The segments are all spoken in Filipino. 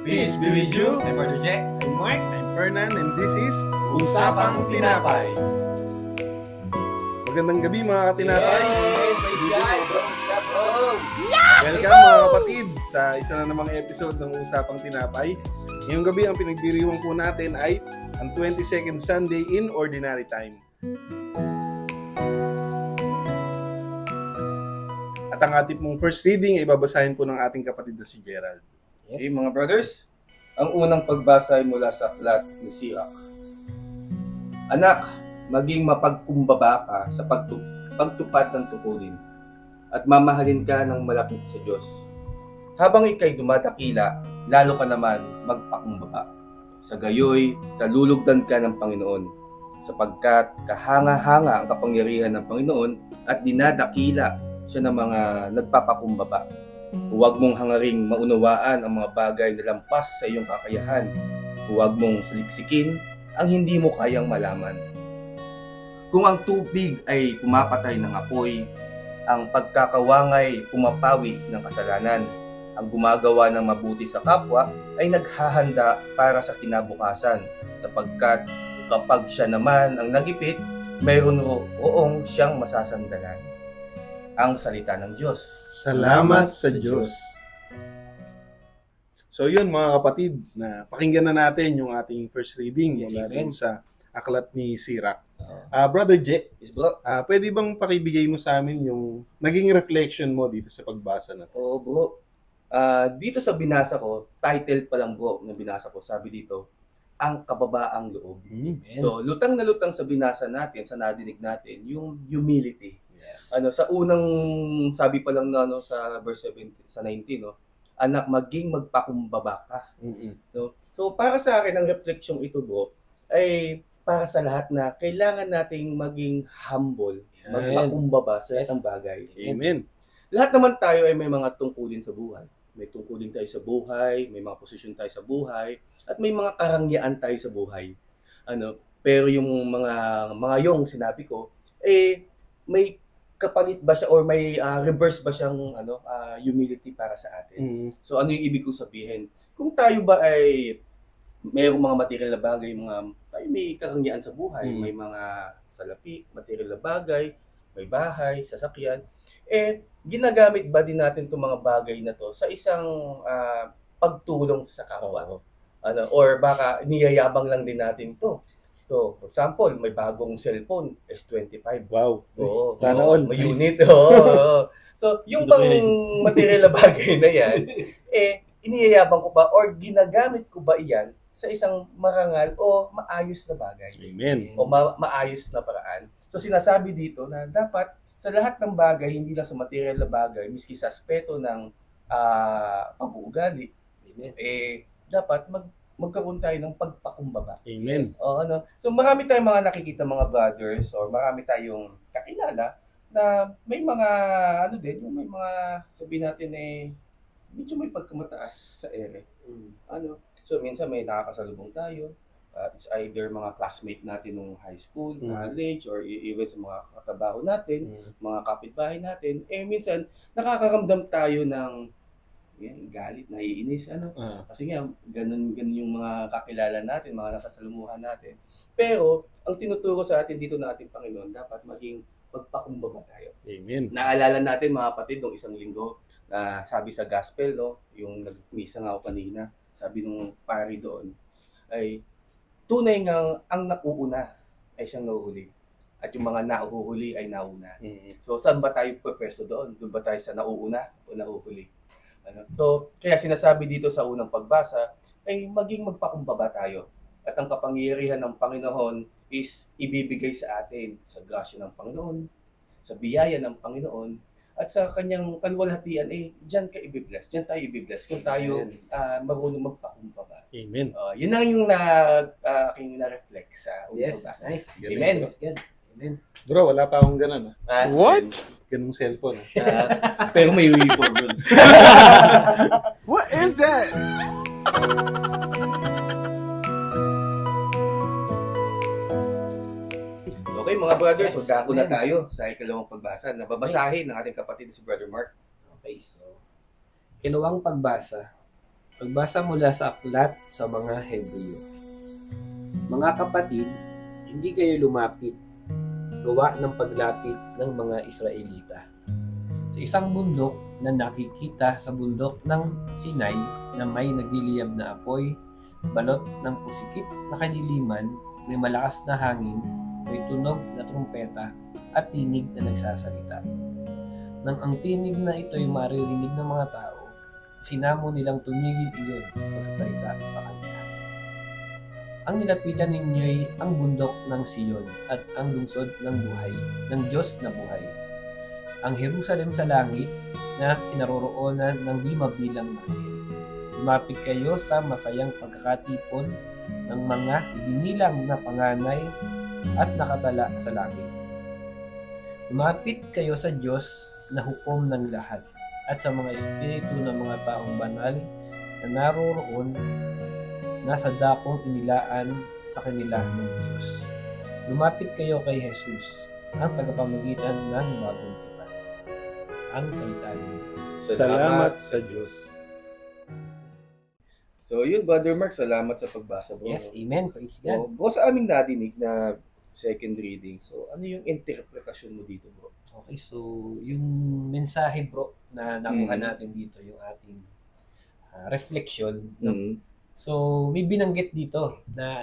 Peace be with you. I'm Brother Jack. I'm Mark. I'm Fernan and this is Usapang Tinapay. Magandang gabi mga katinapay. Praise God! Welcome mga kapatid sa isa na namang episode ng Usapang Tinapay. Ngayong gabi ang pinagdiriwang po natin ay ang 22nd Sunday in Ordinary Time. At ang ating pong first reading ay babasahin po ng ating kapatid na si Gerald. Okay, mga brothers, ang unang pagbasa ay mula sa aklat ni Sirach. Anak, maging mapagkumbaba ka sa pagtupad ng tukulin at mamahalin ka ng malapit sa Diyos. Habang ikay dumadakila, lalo ka naman magpakumbaba. Sa gayoy, kalulugdan ka ng Panginoon, sapagkat kahanga-hanga ang kapangyarihan ng Panginoon at dinadakila siya ng mga nagpapakumbaba. Huwag mong hangaring maunawaan ang mga bagay na lampas sa iyong kakayahan. Huwag mong saliksikin ang hindi mo kayang malaman. Kung ang tubig ay pumapatay ng apoy, ang pagkakawangay pumapawi ng kasalanan. Ang gumagawa ng mabuti sa kapwa ay naghahanda para sa kinabukasan, sapagkat kapag siya naman ang nagipit, mayroon roong siyang masasandalan. Ang salita ng Diyos. Salamat sa Diyos. So yun mga kapatid, na pakinggan na natin yung ating first reading mula rin sa aklat ni Sirach. Brother J, Yes, bro. pwede bang pakibigay mo sa amin yung naging reflection mo dito sa pagbasa na to? Oo, bro. Dito sa binasa ko, title pa lang bro na binasa ko, sabi dito, ang kababaang loob. So, lutang na lutang sa binasa natin, sa nadinig natin, yung humility. Yes. Sa unang sabi pa lang na sa verse 17, sa 19, anak, maging magpakumbaba ka. So, para sa akin, ang reflection ito bro, ay para sa lahat na kailangan nating maging humble, magpakumbaba sa isang bagay. Amen. Lahat naman tayo ay may mga tungkulin sa buhay. May tungkulin tayo sa buhay, may mga posisyon tayo sa buhay, at may mga karangyaan tayo sa buhay. Pero yung mga yung sinabi ko, may kapalit ba siya or may reverse ba siyang humility para sa atin? So ano yung ibig ko sabihin? Kung tayo ba ay mayroong mga material na bagay, tayo may karangyaan sa buhay, may mga salapi, material na bagay, may bahay, sasakyan, ginagamit ba din natin itong mga bagay na to sa isang pagtulong sa kapwa? Or baka niyayabang lang din natin to. So, for example, may bagong cellphone, S25. Wow. Oo, Sana all. may unit. Oo. So, yung bang material na bagay na yan, iniyayabang ko ba or ginagamit ko ba iyan sa isang marangal o maayos na bagay? Amen. O maayos na paraan. So, sinasabi dito na dapat sa lahat ng bagay, hindi lang sa material na bagay, miski sa aspeto ng pag-uugali, dapat magkaroon tayo ng pagpakumbaba. Amen. So marami tayong mga nakikita mga brothers or marami tayong kakilala na may mga yung may mga sabihin natin medyo may pagkamataas sa ere. So minsan may nakakasalubong tayo. It's either mga classmate natin nung high school, college, or even sa mga katrabaho natin, mga kapitbahay natin. Minsan nakakaramdam tayo ng galit, naiinis, kasi nga, ganun yung mga kakilala natin, mga nasasalumuhan natin. Pero, ang tinuturo sa atin dito ng ating Panginoon, dapat maging magpakumbaba tayo. Amen. Naalala natin mga kapatid, nung isang linggo, na sabi sa gospel, yung nag-misa nga ako kanina, sabi nung pari doon, ay tunay nga ang nakuuna ay siyang nahuhuli. At yung mga nahuhuli ay nauna. So, saan ba tayo pwesto doon? Doon ba tayo sa nauuna o nahuhuli? So, kaya sinasabi dito sa unang pagbasa, ay maging magpakumbaba tayo. At ang kapangyarihan ng Panginoon is ibibigay sa atin sa grasya ng Panginoon, sa biyaya ng Panginoon, at sa kanyang kaluwalhatian, diyan ka ibibless, diyan tayo ibibless kung tayo marunong magpakumbaba. Amen. Yun lang yung aking na-reflect sa unang pagbasa. Nice. Amen. Good. Amen. Bro, wala pa akong ganun. What? Ganung cellphone. Pero may weapons. What is that? Okay mga brothers, magkako na tayo sa ikalawang pagbasa na babasahin ng ating kapatid si Brother Mark. Okay, so, kinuwang pagbasa. Pagbasa mula sa aklat sa mga Hebreo. Mga kapatid, hindi kayo lumapit, gawa ng paglapit ng mga Israelita. Sa isang bundok na nakikita sa bundok ng Sinai na may nagliliyab na apoy, balot ng pusikit na kadiliman, may malakas na hangin, may tunog na trumpeta at tinig na nagsasalita. Nang ang tinig na ito'y maririnig ng mga tao, sinamo nilang tumigil iyon sa pagsasalita sa Kanya. Ang nilapitan ninyo'y ang bundok ng Siyon at ang lungsod ng buhay, ng Diyos na buhay. Ang Jerusalem sa langit na kinaroroonan ng di mabilang na anghel. Lumapit kayo sa masayang pagkakatipon ng mga ibinilang na panganay at nakatala sa langit. Lumapit kayo sa Diyos na hukom ng lahat at sa mga espiritu ng mga taong banal na naroroon nasa dakong inilaan sa kanila ng Diyos. Lumapit kayo kay Jesus, ang tagapamagitan ng bagong tipan. Ang salita ng Diyos. Salamat sa Diyos. So yun, Brother Mark, salamat sa pagbasa, bro. Yes, amen. Praise God. Bro, sa aming nadinig na second reading, so ano yung interpretasyon mo dito, bro? Okay, so yung mensahe bro na nakuha Mhm. natin dito, yung ating reflection, no? Mm. So may binanggit dito na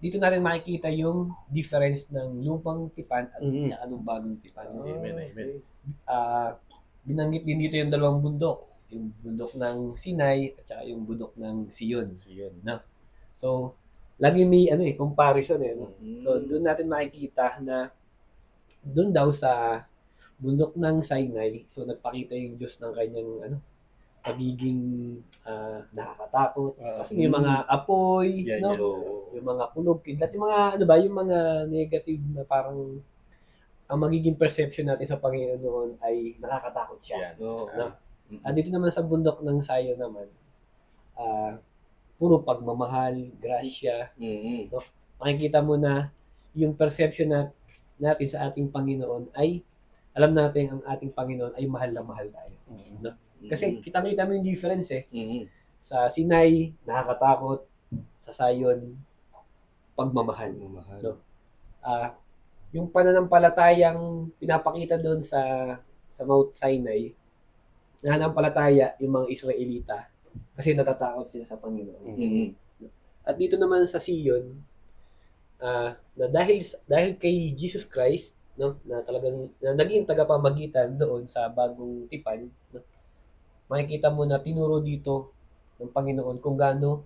dito natin makikita yung difference ng lumang tipan at Mhm. anong bagong tipan. No? Amen, amen. Binanggit din dito yung dalawang bundok, yung bundok ng Sinai at saka yung bundok ng Siyon. No? So lagi may comparison no? Mhm. So doon natin makikita na doon daw sa bundok ng Sinai, so nagpakita yung Diyos ng kanyang pagiging nakakatakot. Kasi may mga apoy, Yan, no? yan. Yung mga kulog, kidlat, yung mga yung mga negative na parang ang magiging perception natin sa Panginoon ay nakakatakot siya. Yan. No. No? Mm. Dito naman sa bundok ng Sayo naman, puro pagmamahal, grasya. Mm. Makikita mo na yung perception natin sa ating Panginoon ay alam natin ang ating Panginoon ay mahal na mahal tayo. No? Kasi kita-kita mo yung difference Mm. Sa Sinai, nakakatakot. Sa Sayon, pagmamahal. Mahal. No? Yung pananampalatayang pinapakita doon sa Mount Sinai, nananampalataya yung mga Israelita kasi natatakot sila sa Panginoon. Mm. At dito naman sa Siyon, na dahil kay Jesus Christ, no, na talagang na naging tagapamagitan doon sa bagong tipan, no, makikita mo na tinuro dito ng Panginoon kung gaano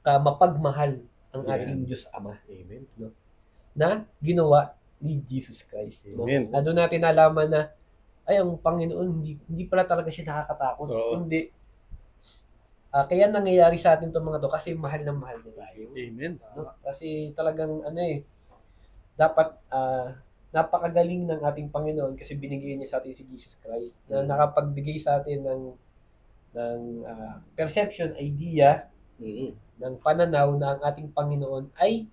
ka mapagmahal ang ating Diyos Ama. Amen. Na ginawa ni Jesus Christ. No? Amen. Doon natin nalaman na ay ang Panginoon hindi pala talaga siya nakakatakot. Oo. Kundi kaya nangyayari sa atin itong mga to kasi mahal na mahal niya tayo. Amen. No? Kasi talagang dapat napakagaling ng ating Panginoon kasi binigay niya sa atin si Jesus Christ na nakapagbigay sa atin ng perception, idea, Mm. ng pananaw na ang ating Panginoon ay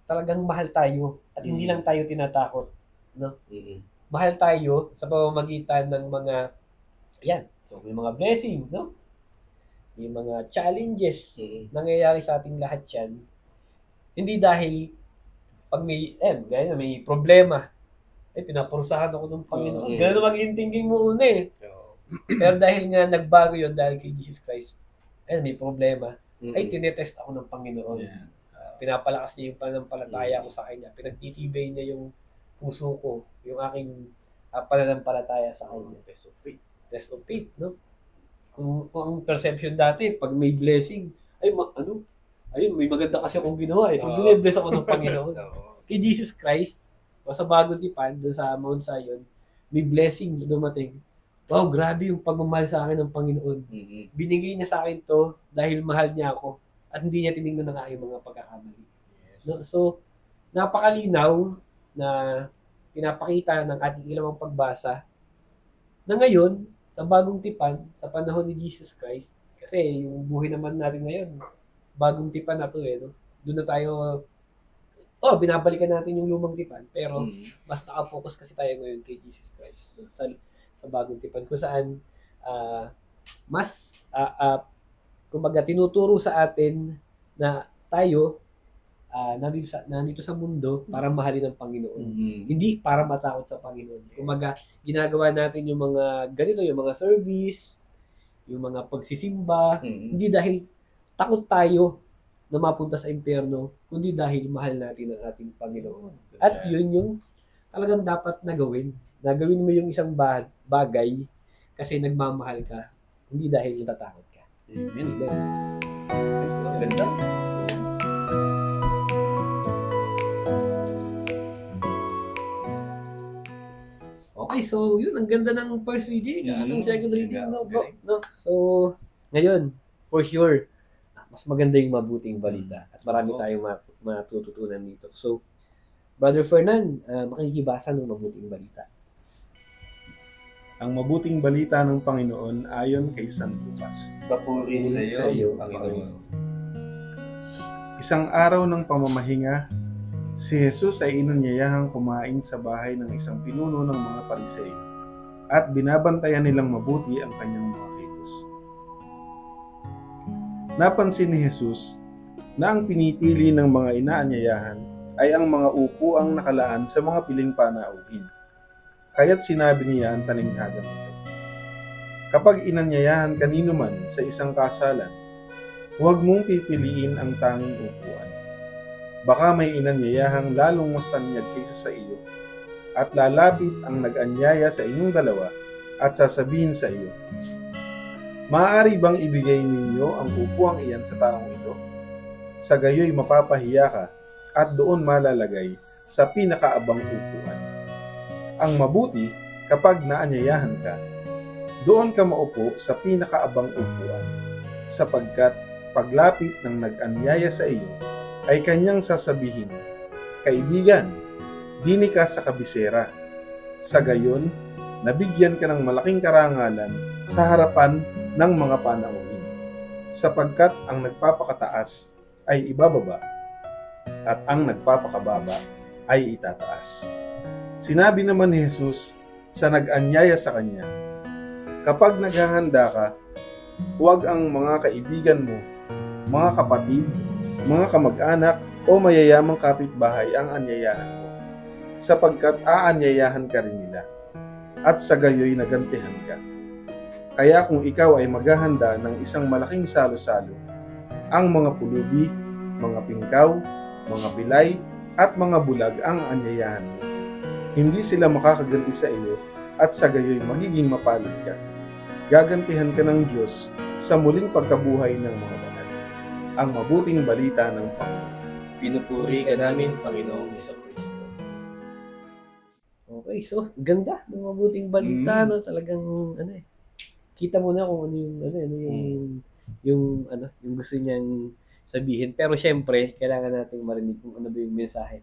talagang mahal tayo at hindi lang tayo tinatakot. Mm. Mahal tayo sa pamamagitan ng mga so may mga blessing, no? May mga challenges Mm. nangyayari sa ating lahat yan. Hindi dahil pag may problema, pinaparusahan ako ng Panginoon. Mm. Ganun magiging thinking mo una Pero dahil nga nagbago yun dahil kay Jesus Christ, may problema, ay tinetest ako ng Panginoon. Yeah. Pinapalakas niya yung pananampalataya ko sa Kanya. Pinagtitibay niya yung puso ko, yung aking pananampalataya sa Kanya. Test of faith, no? Kung ang perception dati, pag may blessing, may maganda kasi akong ginawa So, binibless ako ng Panginoon. Kay Jesus Christ, o sa bagong tipan, doon sa Mount Zion, may blessing dumating. Wow, grabe yung pagmamahal sa akin ng Panginoon. Mm. Binigay niya sa akin to dahil mahal niya ako at hindi niya tinignan ng aking mga pagkakamali. No? So, napakalinaw na pinapakita ng ating ilang pagbasa na ngayon, sa bagong tipan, sa panahon ni Jesus Christ, kasi yung buhay naman natin ngayon, bagong tipan na to no? Doon na tayo, binabalikan natin yung lumang tipan, pero mas nakapokus kasi tayo ngayon kay Jesus Christ. No? Sa bagong tipan kung saan mas kumbaga tinuturo sa atin na tayo nandito sa mundo para mahalin ang Panginoon. Hindi para matakot sa Panginoon. Kumbaga, ginagawa natin yung mga ganito, yung mga service, yung mga pagsisimba, hindi dahil takot tayo na mapunta sa impyerno, kundi dahil mahal natin ang ating Panginoon. At yun yung talagang dapat na gawin. Nagawin mo yung isang bagay kasi nagmamahal ka, hindi dahil natatakot ka. Amen. Ganda. Okay, so yun, ang ganda ng first reading, ang second reading, no, bro. Galing. No? So, ngayon, for sure, mas maganda yung mabuting balita at marami tayong matututunan dito. So, Brother Fernan, makikibasa ng mabuting balita. Ang mabuting balita ng Panginoon ayon kay San Lucas. Papuri sa iyo, Panginoon. Isang araw ng pamamahinga, si Jesus ay inanyayahang kumain sa bahay ng isang pinuno ng mga Pariseo at binabantayan nilang mabuti ang kanyang mga kilos. Napansin ni Jesus na ang pinipili ng mga inaanyayahan ay ang mga upuang nakalaan sa mga piling panauhin. Kaya't sinabi niya ang talinghagang ito. Kapag inanyayahan kanino man sa isang kasalan, huwag mong pipiliin ang tanging upuan. Baka may inanyayahang lalong mas tanyag kaysa sa iyo, at lalapit ang nag-anyaya sa inyong dalawa at sasabihin sa iyo, maaari bang ibigay ninyo ang upuang iyan sa taong ito? Sa gayoy mapapahiya ka at doon malalagay sa pinakaabang upuan. Ang mabuti, kapag naanyayahan ka, doon ka maupo sa pinakaabang upuan, sapagkat paglapit ng nag-anyaya sa iyo, ay kanyang sasabihin, kaibigan, dini ka sa kabisera. Sa gayon, nabigyan ka ng malaking karangalan sa harapan ng mga panauhin, sapagkat ang nagpapakataas ay ibababa, at ang nagpapakababa ay itataas. Sinabi naman ni Jesus sa nag-anyaya sa kanya, kapag naghahanda ka, huwag ang mga kaibigan mo, mga kapatid, mga kamag-anak o mayayamang kapitbahay ang anyayahan mo, sapagkat aanyayahan ka rin nila, at sa gayoy nagantihan ka. Kaya kung ikaw ay maghahanda ng isang malaking salo-salo, ang mga pulubi, mga pingkaw, mga pilay, at mga bulag ang anyayahan mo, hindi sila makakaganti sa iyo at sa gayoy magiging mapalad ka. Gagantihan ka ng Diyos sa muling pagkabuhay ng mga banal. Ang mabuting balita ng Panginoon. Pinupuri ka namin, Panginoong Jesucristo. Okay, so ganda ng mabuting balita, no? Talagang kita mo na kung yung gusto niyang sabihin. Pero syempre, kailangan nating marinig kung ano ba yung mensahe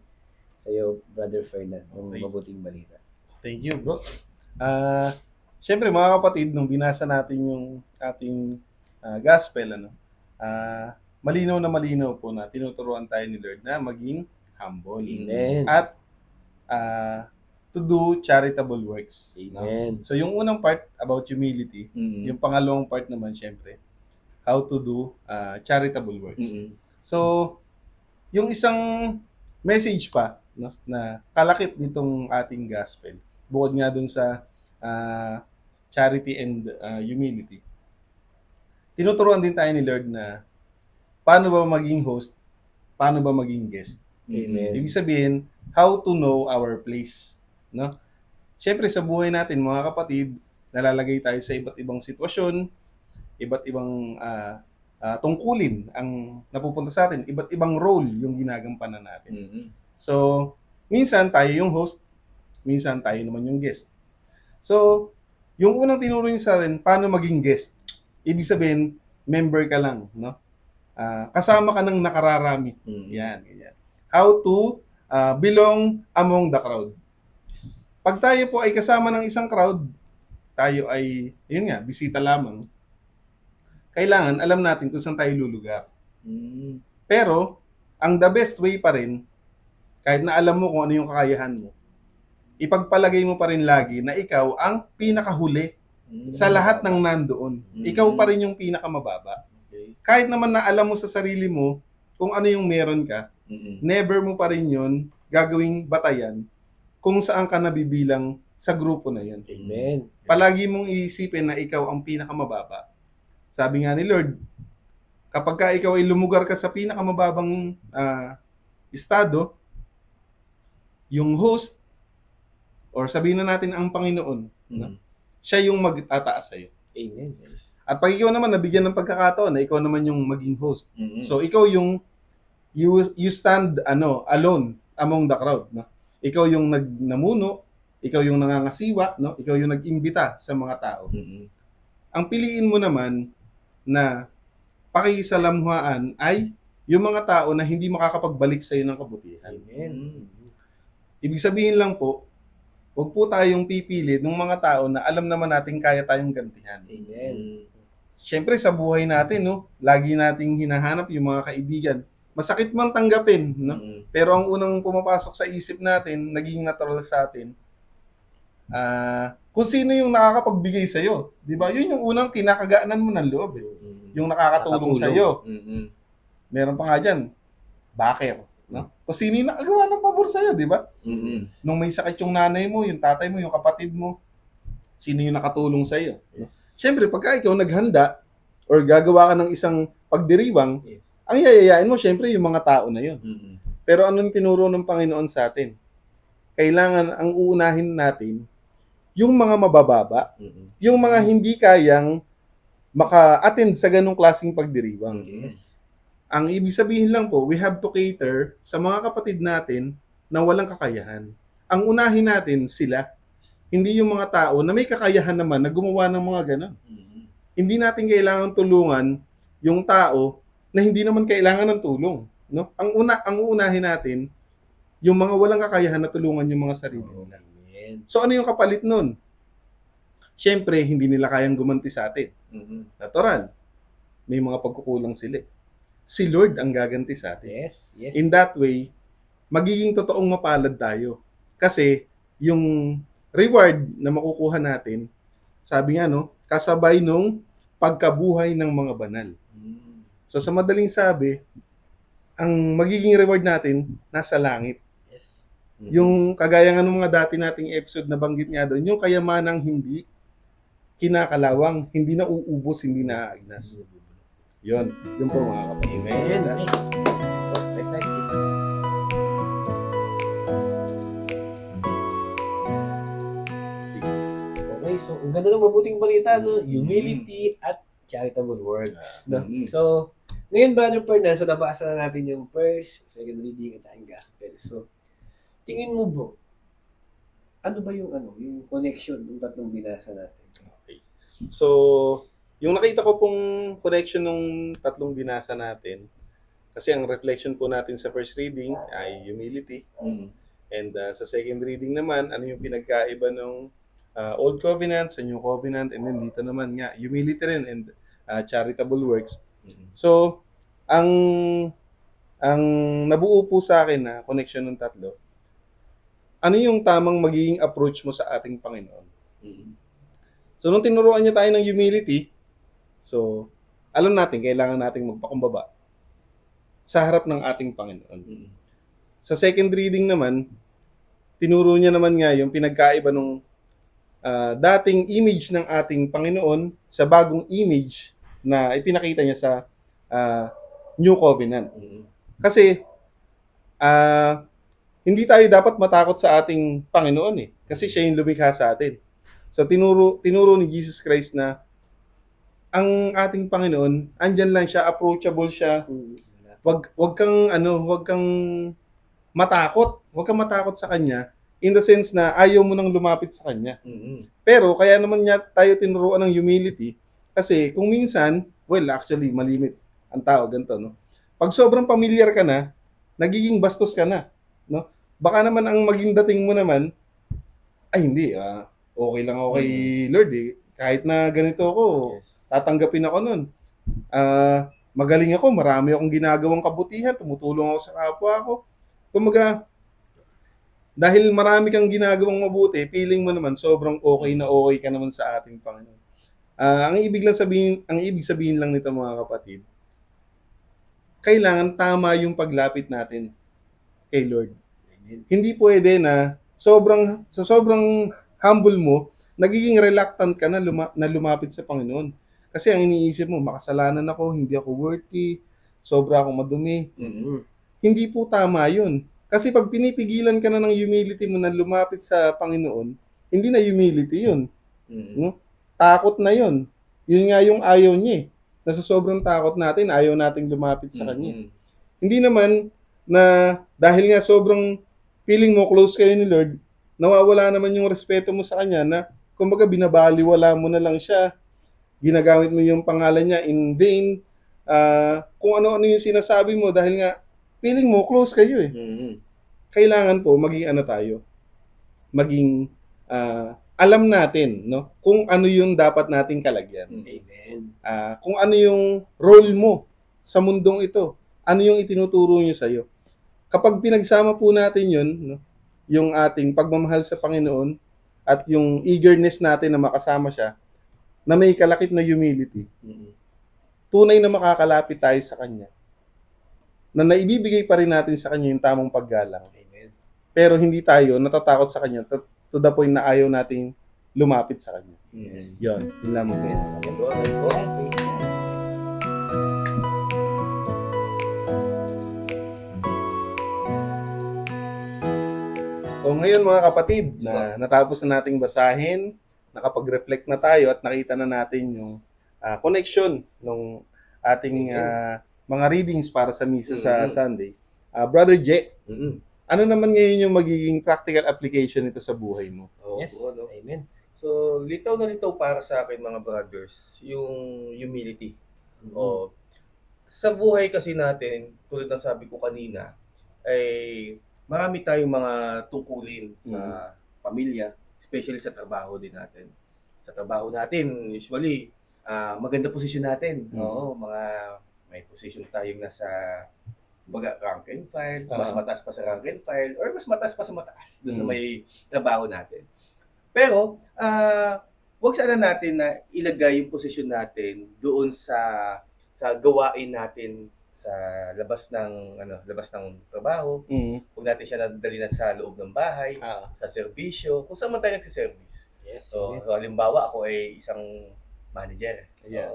sa iyo, Brother Fernan, ng mabuting balita. Thank you, bro. Syempre, mga kapatid, nung binasa natin yung ating gospel, malinaw na malinaw po na tinuturuan tayo ni Lord na maging humble. Amen. At to do charitable works. Amen. So, yung unang part about humility, yung pangalawang part naman, syempre, how to do charitable works. So, yung isang message pa, no, na kalakip nitong ating gospel, bukod nga dun sa charity and humility, tinuturuan din tayo ni Lord na paano ba maging host, paano ba maging guest. Amen. Ibig sabihin, how to know our place. No? Siyempre sa buhay natin, mga kapatid, nalalagay tayo sa iba't ibang sitwasyon, iba't ibang tungkulin ang napupunta sa atin, iba't ibang role yung ginagampanan natin. So, minsan tayo yung host, minsan tayo naman yung guest. So, yung unang tinuro niyo sa atin, paano maging guest? Ibig sabihin, member ka lang, no? Kasama ka ng nakararami. Yan, ganyan. How to belong among the crowd. Pag tayo po ay kasama ng isang crowd, tayo ay, yun nga, bisita lamang. Kailangan, alam natin kung saan tayo lulugar. Pero, ang the best way pa rin, kahit na alam mo kung ano yung kakayahan mo, ipagpalagay mo pa rin lagi na ikaw ang pinakahuli sa lahat ng nandoon. Ikaw pa rin yung pinakamababa. Okay. Kahit naman na alam mo sa sarili mo kung ano yung meron ka, never mo pa rin yun gagawing batayan kung saan ka nabibilang sa grupo na yun. Amen. Palagi mong iisipin na ikaw ang pinakamababa. Sabi nga ni Lord, kapag ka ikaw ay lumugar ka sa pinakamababang estado, yung host, or sabihin na natin ang Panginoon, no? Siya yung magtataas sa'yo. Amen. Yes. At pag ikaw naman nabigyan ng pagkakataon na ikaw naman yung maging host, so ikaw yung you stand alone among the crowd, no? Ikaw yung namuno, ikaw yung nangangasiwa, no? Ikaw yung nag-imbita sa mga tao. Ang piliin mo naman na pakisalamhuaan ay yung mga tao na hindi makakapagbalik sa iyo ng kabutihan. Amen. Ibig sabihin lang po, huwag po tayong pipili ng mga tao na alam naman natin kaya tayong gantihan. Amen. Siyempre sa buhay natin, no, lagi nating hinahanap yung mga kaibigan. Masakit man tanggapin, no? Pero ang unang pumapasok sa isip natin, naging natural sa atin, kung sino yung nakakapagbigay sa'yo. Di ba? Yun yung unang kinakagaanan mo ng loob. Yung nakakatulong sa'yo. Meron pa nga dyan, backer. No? Kung sino yung nakagawa ng pabor sa'yo, di ba? Nung may sakit yung nanay mo, yung tatay mo, yung kapatid mo, sino yung nakatulong sa'yo? Yes. Siyempre, pagka ikaw naghanda or gagawa ka ng isang pagdiriwang, Yes. ang yayayain mo, siyempre, yung mga tao na yun. Pero anong tinuro ng Panginoon sa atin? Kailangan ang uunahin natin yung mga mabababa, yung mga hindi kayang maka-attend sa ganong klaseng pagdiriwang. Yes. Ang ibig sabihin lang po, we have to cater sa mga kapatid natin na walang kakayahan. Ang unahin natin sila, hindi yung mga tao na may kakayahan naman na gumawa ng mga ganon. Hindi natin kailangan tulungan yung tao na hindi naman kailangan ng tulong, no? Ang uunahin natin yung mga walang kakayahan na tulungan yung mga sarili nila. Amen. So ano yung kapalit nun? Siyempre, hindi nila kayang gumanti sa atin. Natural. May mga pagkukulang sila. Si Lord ang gaganti sa atin. Yes. Yes. In that way, magiging totoong mapalad tayo. Kasi yung reward na makukuha natin, sabi nga, no, kasabay nung pagkabuhay ng mga banal. So sa madaling sabi, ang magiging reward natin nasa langit. Yes. Yung kagaya nga ng mga dati nating episode na banggit nga doon, yung kayamanang hindi kinakalawang, hindi na uubos, hindi na aagnas. Yun po mga kapatid. Amen. Nice. Nice. Okay, so ang ganda ng mabuting balita, no? Humility at charitable works. No? So, ngayon, Brother Fernando, so nabasa na natin yung first, second reading at ang gospel. So, tingin mo bro, ano ba yung yung connection ng tatlong binasa natin? Okay. So, yung nakita ko pong connection ng tatlong binasa natin, kasi ang reflection po natin sa first reading ay humility. And sa second reading naman, ano yung pinagkaiba ng Old Covenant sa New Covenant, and then dito naman nga, humility rin and charitable works. So, ang nabuo po sa akin na connection ng tatlo, ano yung tamang magiging approach mo sa ating Panginoon? So, nung tinuruan niya tayo ng humility, so, alam natin, kailangan nating magpakumbaba sa harap ng ating Panginoon. Sa second reading naman, tinuro niya naman nga yung pinagkaiba ng dating image ng ating Panginoon sa bagong image na ipinakita niya sa New Covenant. Kasi, hindi tayo dapat matakot sa ating Panginoon eh. Kasi siya yung lumikha sa atin. So, tinuro ni Jesus Christ na ang ating Panginoon, andyan lang siya, approachable siya. Wag kang matakot. Wag kang matakot sa kanya in the sense na ayaw mo nang lumapit sa kanya. Pero kaya naman niya tayo tinuruan ng humility kasi kung minsan, well, actually malimit ang tao ganito, no. Pag sobrang familiar ka na, nagiging bastos ka na, no? Baka naman ang maging dating mo naman ay hindi, okay lang ako kay Lord eh. Kahit na ganito ako, tatanggapin ako nun. Magaling ako, marami akong ginagawang kabutihan, tumutulong ako sa kapwa ko. Kumaga, dahil marami kang ginagawang mabuti, feeling mo naman sobrang okay na okay ka naman sa ating Panginoon. Ang ibig sabihin lang nito mga kapatid, kailangan tama yung paglapit natin kay Lord. Hindi pwede na sa sobrang humble mo, nagiging reluctant ka na lumapit sa Panginoon. Kasi ang iniisip mo, makasalanan ako, hindi ako worthy, sobra akong madumi. Mm-hmm. Hindi po tama yun. Kasi pag pinipigilan ka na ng humility mo na lumapit sa Panginoon, hindi na humility yun. No? Takot na yun. Yun nga yung ayaw niya eh. Nasa sobrang takot natin, ayaw nating lumapit sa Kanya. Hindi naman na dahil nga sobrang feeling mo close kayo ni Lord, nawawala naman yung respeto mo sa Kanya na kumbaga binabaliwala mo na lang siya, ginagamit mo yung pangalan niya in vain, kung ano-ano yung sinasabi mo dahil nga feeling mo close kayo eh. Kailangan po maging alam natin, no, kung ano yung dapat nating kalagyan. Amen. Kung ano yung role mo sa mundong ito, ano yung itinuturo niyo sa iyo. Kapag pinagsama po natin yun, no, yung ating pagmamahal sa Panginoon at yung eagerness natin na makasama siya, na may kalakip na humility, tunay na makakalapit tayo sa Kanya. Na naibibigay pa rin natin sa Kanya yung tamang paggalang. Amen. Pero hindi tayo natatakot sa Kanya to the point na ayaw nating lumapit sa Kanya. Yes. Yun lamang po. O ngayon mga kapatid, na natapos na nating basahin, nakapag-reflect na tayo at nakita na natin yung connection ng ating mga readings para sa misa sa Sunday. Brother J, ano naman ngayon yung magiging practical application nito sa buhay mo? Yes. Amen. So, litaw na litaw para sa akin mga brothers, yung humility. O, sa buhay kasi natin, tulad ng sabi ko kanina, ay marami tayong mga tungkulin sa pamilya, especially sa trabaho din natin. Sa trabaho natin, usually, maganda posisyon natin. Oo, may posisyon tayong nasa rank and file, mas mataas pa sa rank and file, or mas mataas pa sa mataas doon sa may trabaho natin. Pero, wag sana natin na ilagay yung posisyon natin doon sa gawain natin sa labas ng trabaho. Huwag natin siya nadali na sa loob ng bahay, sa serbisyo, kung saan man tayo nagsiservice. Yes. So, halimbawa ako ay isang manager.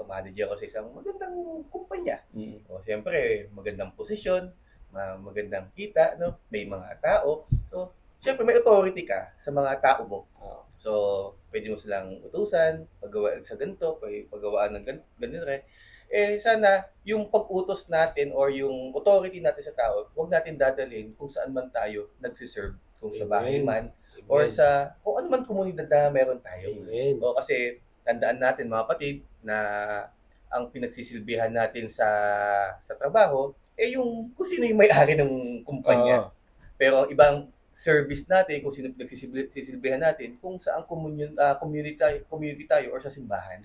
Manager ako sa isang magandang kumpanya. O, siyempre, magandang posisyon, magandang kita, no? May mga tao. So, siyempre, may authority ka sa mga tao mo. So, pwede mo silang utusan, paggawa sa ganito, paggawaan ng ganito rin. Sana yung pag-utos natin or yung authority natin sa tao, huwag natin dadalhin kung saan man tayo nagsiserve, kung sa bahay man, or sa kung ano man komunidad na meron tayo. O, kasi tandaan natin mga kapatid na ang pinagsisilbihan natin sa trabaho, yung kung sino yung may-ari ng kumpanya. Pero ibang service natin, kung sino pinagsisilbihan natin, kung saan community tayo or sa simbahan.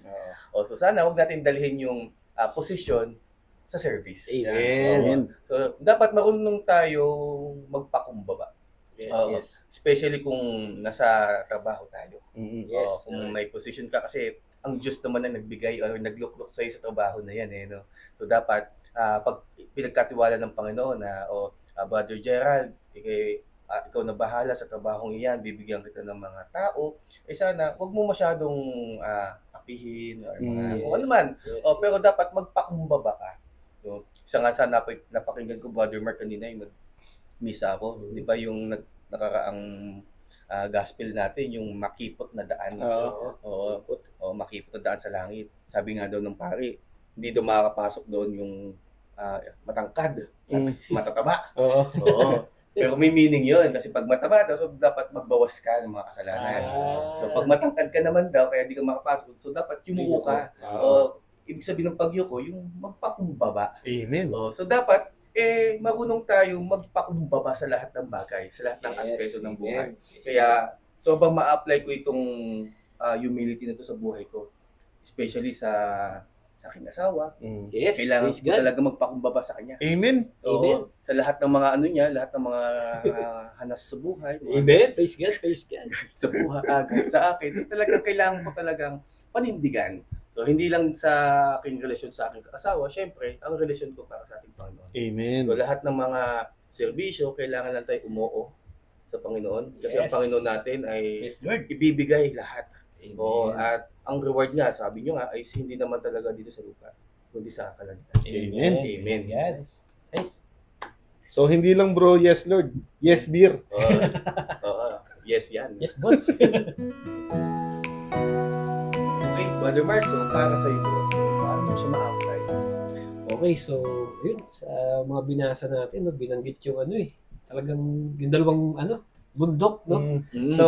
So sana huwag natin dalhin yung posisyon sa service. Amen. So dapat marunong tayo magpakumbaba. Yes. Especially kung nasa trabaho tayo. Yes. Kung may position ka, kasi ang Diyos naman na nagbigay o nagluklok sa'yo sa trabaho na yan. No? So dapat pag pinagkatiwala ng Panginoon na Brother Gerald, ikaw na bahala sa trabahong iyan, bibigyan kita ng mga tao, sana huwag mo masyadong apihin or mga kung ano man. Pero dapat magpakumbaba ka. So, isa nga sa napakinggan ko, Brother Mark, kanina yung misa ako. Di ba yung nakaraang gospel natin, yung makipot na daan. Makipot na daan sa langit. Sabi nga daw ng pari, hindi daw makakapasok doon yung matangkad, matataba. Pero may meaning yun, kasi pag mataba daw, so dapat magbawas ka ng mga kasalanan. So pag matangkad ka naman daw, kaya di ka makapasok, so dapat yumuko ka. Ibig sabihin ng pagyuko, yung magpakumbaba. Amen. So dapat, marunong tayong magpakumbaba sa lahat ng bagay, sa lahat ng aspeto ng buhay. Kaya sobrang ma-apply ko itong humility na ito sa buhay ko. Especially sa aking asawa. Yes. Kailangan ko talaga magpakumbaba sa kanya. Amen. So, sa lahat ng mga lahat ng mga hanas sa buhay. Amen. Praise God. Sa buhay, sa akin, talagang kailangan ko talagang panindigan. So, hindi lang sa aking relasyon sa aking asawa, syempre, ang relasyon ko para sa ating Panginoon. Amen. So, lahat ng mga serbisyo, kailangan lang tayo umuo sa Panginoon. Kasi ang Yes. Panginoon natin ay Yes, Lord. ibibigay lahat. Amen. Oo, at ang reward nga, sabi nyo nga, ay hindi naman talaga dito sa lupa, kundi sa kalangitan. Amen. Amen. Yes. Yes. So, hindi lang bro, yes Lord. Yes, dear. Oo, yes yan. Yes, boss. Okay, Brother Mark, so para sa iyo, so, paano mo siya ma-apply? Okay, so yun sa mga binasa natin, no, binanggit yung talagang yung dalawang bundok, no. So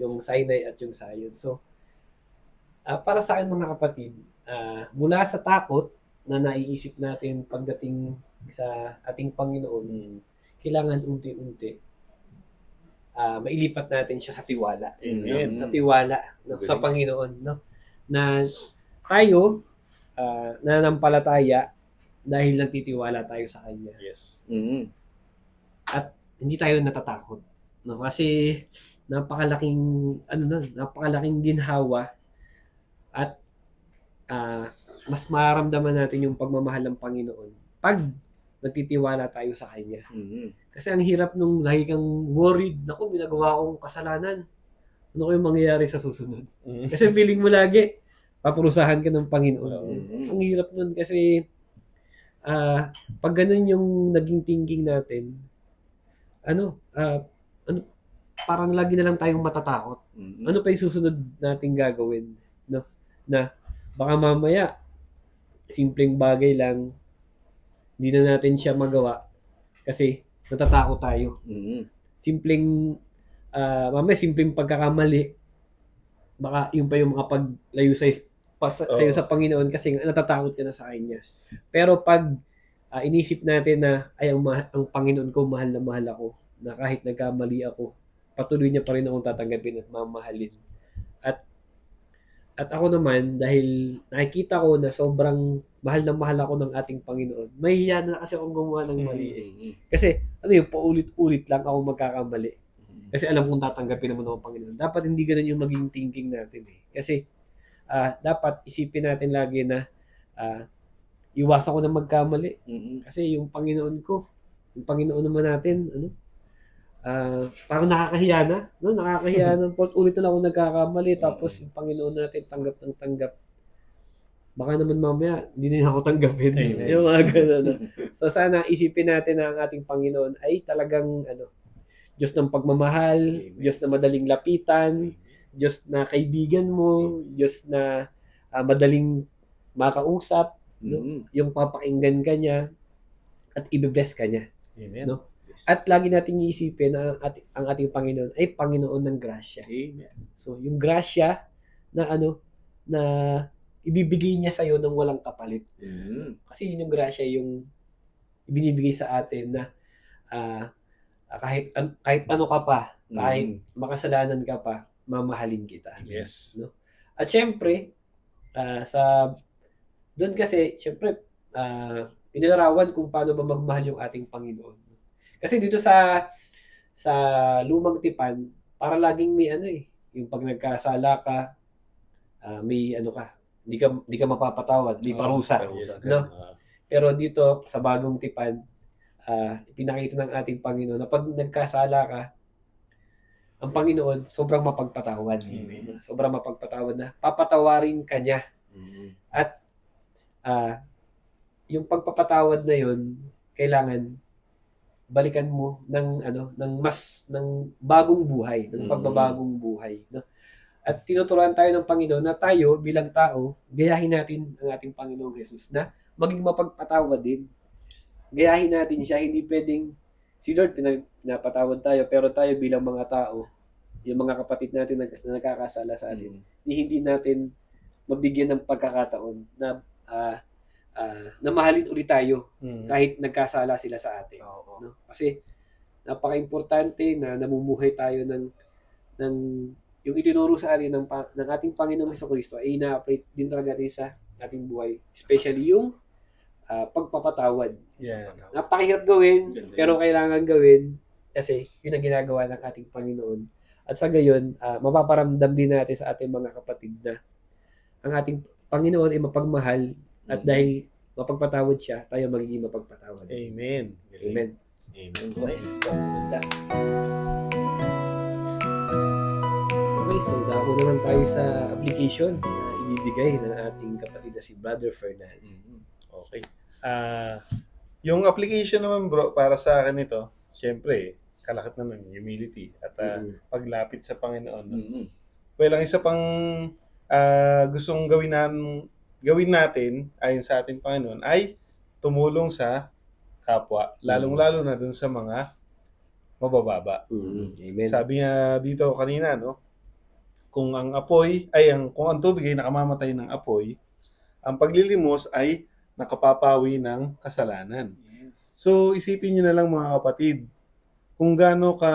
yung Sinai at yung Zion. So para sa akin mga kapatid, mula sa takot na naiisip natin pagdating sa ating Panginoon, kailangan unti-unti mailipat natin siya sa tiwala. Amen. Sa tiwala, no, sa Panginoon, no, na tayo nananampalataya dahil nagtitiwala tayo sa Kanya. Yes. At hindi tayo natatakot, no, kasi napakalaking ginhawa at mas maramdaman natin yung pagmamahal ng Panginoon pag nagtitiwala tayo sa Kanya. Kasi ang hirap nung lagi kang worried, naku, ginagawa kong kasalanan. Ano kayong mangyayari sa susunod? Kasi feeling mo lagi, papurusahan ka ng Panginoon. Ang hirap nun kasi pag ganun yung naging thinking natin, parang lagi na lang tayong matatakot. Ano pa yung susunod nating gagawin? No? Na baka mamaya, simpleng bagay lang, hindi na natin siya magawa kasi natatakot tayo. Mamaya simpleng pagkakamali, baka yun pa yung makapaglayo sa'yo sa Panginoon kasi natatakot ka na sa Kanya. Pero pag inisip natin na ay ang Panginoon ko, mahal na mahal ako, na kahit nagkamali ako, patuloy niya pa rin akong tatanggapin at mamahalin. At ako naman, dahil nakikita ko na sobrang mahal na mahal ako ng ating Panginoon, mahihiya na kasi akong gumawa ng mali. Kasi paulit-ulit lang ako magkakamali. Kasi alam kong tatanggapin naman ng Panginoon. Dapat hindi ganun yung maging thinking natin. Kasi dapat isipin natin lagi na iwasan ko na magkamali. Kasi yung Panginoon ko, yung Panginoon naman natin, parang nakakahiya na. No? Nakakahiya na. Ulit na lang ako nagkakamali. Tapos yung Panginoon natin tanggap ng tanggap. Baka naman mamaya, hindi na ako tanggapin. Yung mga ganun. So sana isipin natin na ang ating Panginoon ay talagang Diyos ng pagmamahal, Diyos na madaling lapitan, Diyos na kaibigan mo, Diyos na madaling makausap, no? Yung papakinggan ka niya at i-bless ka niya. Amen. No? At lagi natin iisipin na ang ating Panginoon ay Panginoon ng grasya. Amen. So yung grasya na na ibibigay niya sa iyo nang walang kapalit. Kasi yun yung grasya yung ibinibigay sa atin na kahit ano ka pa, kahit makasalanan ka pa, mamahalin kita. Yes. No? At syempre, doon kasi, syempre, inilarawan kung paano ba magmahal yung ating Panginoon. Kasi dito sa lumang tipan, para laging may yung pag nagkasala ka, may hindi ka mapapatawad, may parusa. No? Pero dito, sa bagong tipan, ipinakita ng ating Panginoon na pag nagkasala ka, ang Panginoon sobrang mapagpatawad. Sobrang mapagpatawad na papatawarin ka niya. At yung pagpapatawad na yun, kailangan balikan mo ng bagong buhay, ng pagbabagong buhay, no? At tinuturuan tayo ng Panginoon na tayo bilang tao, gayahin natin ang ating Panginoong Jesus na maging mapagpatawad din. Gayahin natin siya, hindi pwedeng si Lord pinapatawad tayo, pero tayo bilang mga tao, yung mga kapatid natin na nagkakasala sa atin, hindi natin mabigyan ng pagkakataon na mahalin ulit tayo kahit nagkasala sila sa atin. No? Kasi napaka-importante na namumuhay tayo ng yung itinuro sa atin ng ating Panginoong Jesucristo ay ina-apply din talaga natin sa ating buhay. Especially yung pagpapatawad. Yeah. Napakahirap gawin, pero kailangan gawin kasi yun ang ginagawa ng ating Panginoon. At sa gayon, mapaparamdam din natin sa ating mga kapatid na ang ating Panginoon ay mapagmahal at Mm. dahil mapagpatawad siya, tayo magiging mapagpatawad. Amen. Amen. Amen. Nice. Ganda. Okay, so dako naman tayo sa application na ibibigay ng ating kapatid na si Brother Fernand. Okay. Yung application naman bro, para sa akin ito, syempre, kalakip naman, humility at paglapit sa Panginoon. No? Well, ang isa pang gustong gawin natin ayon sa ating Panginoon ay tumulong sa kapwa, lalong-lalo na dun sa mga mabababa. Amen. Sabi nga dito kanina, no? Kung ang tubig ay nakamamatay ng apoy, ang paglilimos ay nakapapawi ng kasalanan. So, isipin niyo na lang mga kapatid, kung gaano ka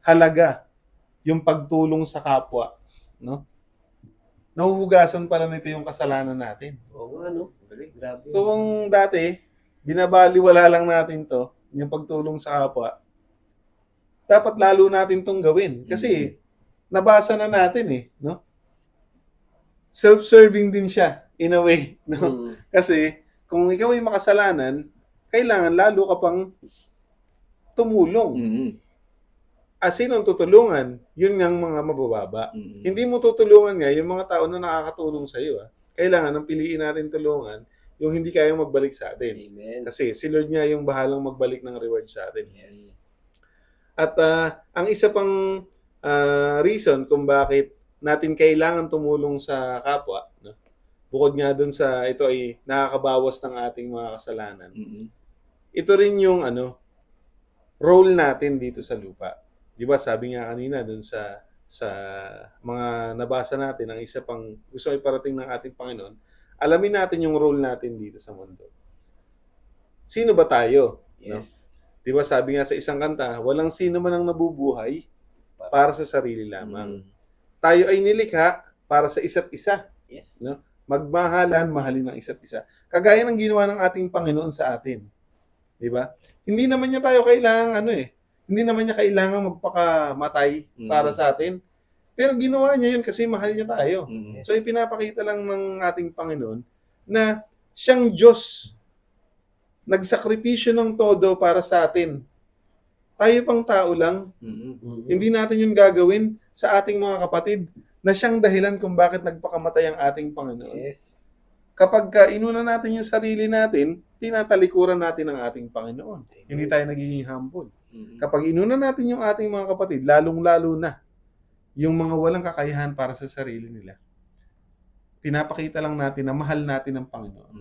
halaga yung pagtulong sa kapwa, no? Nahuhugasan pala nito yung kasalanan natin. Oo nga, no? Grabe. So, kung dati, binabaliwala lang natin to, yung pagtulong sa kapwa, dapat lalo natin tong gawin. Kasi, nabasa na natin no? Self-serving din siya, in a way, no? Kasi, kung ikaw ay makasalanan, kailangan lalo ka pang tumulong. Sino ang tutulungan? Yun nga mga mabababa. Hindi mo tutulungan nga yung mga tao na nakakatulong sa iyo. Kailangan ang piliin natin tulungan yung hindi kayang magbalik sa atin. Amen. Kasi si Lord nga yung bahalang magbalik ng reward sa atin. Yes. At ang isa pang reason kung bakit natin kailangan tumulong sa kapwa, no? Bukod nga dun sa ito ay nakakabawas ng ating mga kasalanan. Ito rin yung role natin dito sa lupa. 'Di ba? Sabi nga kanina dun sa mga nabasa natin, ang isa pang gusto iparating ng ating Panginoon, alamin natin yung role natin dito sa mundo. Sino ba tayo? Yes. No? 'Di ba? Sabi nga sa isang kanta, walang sino man ang nabubuhay para sa sarili lamang. Tayo ay nilikha para sa isa't isa. Yes. No? Magmahalan, mahalin ng isa't isa. Kagaya ng ginawa ng ating Panginoon sa atin. 'Di ba? Hindi naman niya tayo kailangan hindi naman niya kailangan magpakamatay para sa atin. Pero ginawa niya 'yun kasi mahal niya tayo. So ipinapakita lang ng ating Panginoon na siyang Diyos nagsakripisyo ng todo para sa atin. Tayo pang tao lang. Hindi natin 'yun gagawin sa ating mga kapatid na siyang dahilan kung bakit nagpakamatay ang ating Panginoon. Yes. Kapag inuna natin yung sarili natin, tinatalikuran natin ang ating Panginoon. Hindi tayo nagiging humble. Kapag inuna natin yung ating mga kapatid, lalong-lalo na yung mga walang kakayahan para sa sarili nila, pinapakita lang natin na mahal natin ang Panginoon.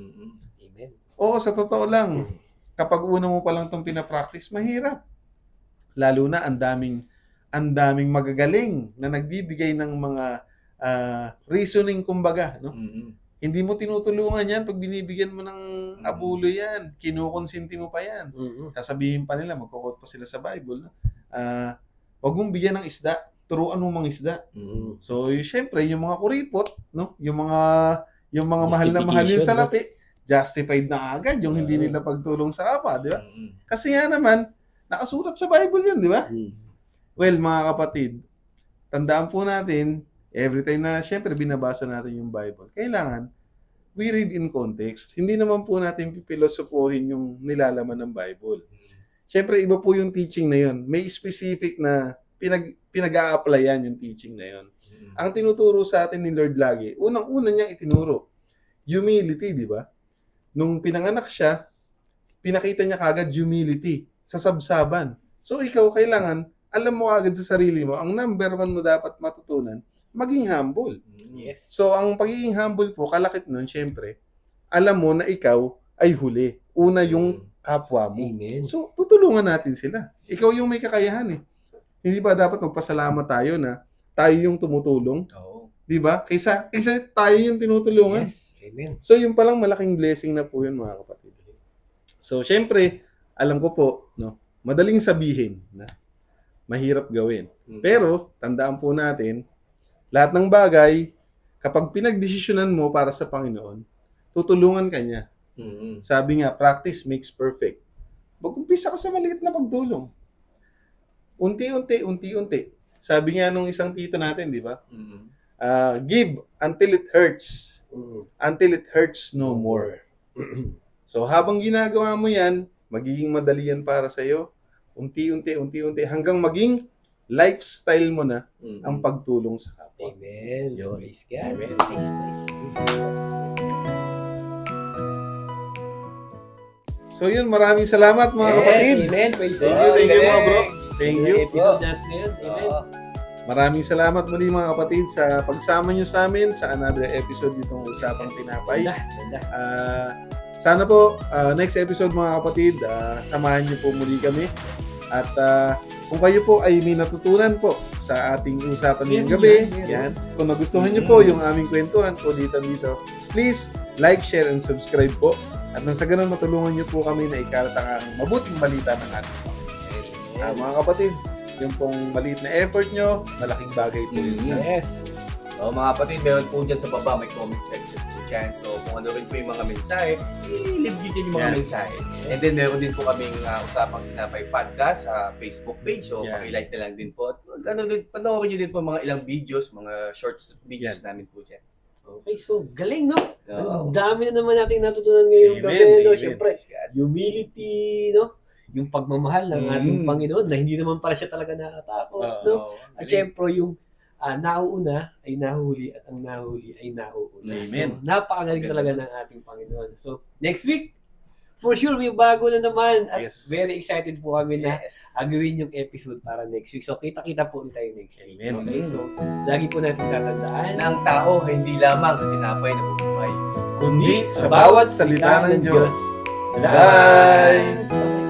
Amen. Oo, sa totoo lang, kapag una mo pa lang itong pinapractice, mahirap. Lalo na ang daming magagaling na nagbibigay ng mga reasoning kumbaga, no? Hindi mo tinutulungan yan pag binibigyan mo ng abulo yan. Kinukonsinti mo pa yan. Sasabihin pa nila, magkukot pa sila sa Bible. No? Huwag mong bigyan ng isda, turuan mo mga isda. So, syempre, yung mga kuripot, no? Yung mga mahal na mahal yung salapi, justified na agad yung hindi nila pagtulong sa kapwa, di ba? Kasi nga naman, nakasulat sa Bible yun, di ba? Well, mga kapatid, tandaan po natin, every time na syempre binabasa natin yung Bible, kailangan we read in context. Hindi naman po natin pipilosopohin yung nilalaman ng Bible. Syempre, iba po yung teaching na yun. May specific na pinag-a-applyan yung teaching na yun. Ang tinuturo sa atin ni Lord lagi, unang-una niyang itinuro, humility, di ba? Nung pinanganak siya, pinakita niya kagad humility sa sabsaban. So, ikaw kailangan, alam mo agad sa sarili mo, ang number one mo dapat matutunan, maging humble. Yes. So, ang pagiging humble po, kalakip nun, syempre, alam mo na ikaw ay huli. Una yung kapwa mo. Amen. So, tutulungan natin sila. Ikaw yung may kakayahan Hindi ba dapat magpasalamat tayo na tayo yung tumutulong? Oo. Di ba? Kaysa tayo yung tinutulungan. Yes. Amen. So, yung palang malaking blessing na po yun, mga kapatid. So, syempre, alam ko po, no, madaling sabihin na mahirap gawin. Pero, tandaan po natin, lahat ng bagay, kapag pinagdesisyonan mo para sa Panginoon, tutulungan ka niya. Sabi nga, practice makes perfect. Mag-umpisa ka sa maliit na pagtulong. Unti-unti. Sabi nga nung isang tito natin, di ba? Give until it hurts. Until it hurts no more. So habang ginagawa mo yan, magiging madali yan para sa'yo. Unti-unti hanggang maging lifestyle mo na ang pagtulong sa kapwa. Amen. Yun. Praise God. Amen. So yun, maraming salamat mga kapatid. Amen. Praise Thank God. you mga bro. Thank you. Episode natin ngayon. Amen. Maraming salamat muli mga kapatid sa pagsama nyo sa amin sa another episode nitong Usapang Tinapay. Ganda. Sana po, next episode mga kapatid, samahan nyo po muli kami. At kung kayo po ay may natutunan po sa ating usapan ngayong gabi, yan. Kung nagustuhan nyo po yung aming kwentuhan po dito, please like, share, and subscribe po. At nang sa ganun, matulungan nyo po kami na ikalatang ang mabuting balita ng ating pamilya. Mga kapatid, yung pong maliit na effort nyo, malaking bagay po yun sa Yes. So, mga kapatid, meron po dyan sa baba, may comment section po dyan. So, kung ano rin po yung mga mensahe, i-leave nyo dyan yung mga mensahe. And then, meron din po kaming Usapang Tinapay podcast sa Facebook page. So, paki-like na lang din po. At panoorin nyo din po mga ilang videos, mga short videos namin po dyan. Okay, so galing, no? Oo. Ang dami na naman nating natutunan ngayong gabi, no? Amen. Siyempre, humility, no? Yung pagmamahal ng ating Panginoon na hindi naman pala siya talaga nakatakot, no? At siyempre, yung nauuna ay nahuli at ang nahuli ay nauuna. Amen. So, napakagaling talaga ng ating Panginoon. So, next week, for sure, may bago na naman. At very excited po kami na agawin yung episode para next week. So, kita-kita po ulit tayo next week. Amen. Okay? So, lagi po natin tatandaan Na ang tao ay hindi lamang tinapay na bubuhay. kundi sa bawat salita ng Diyos. Bye!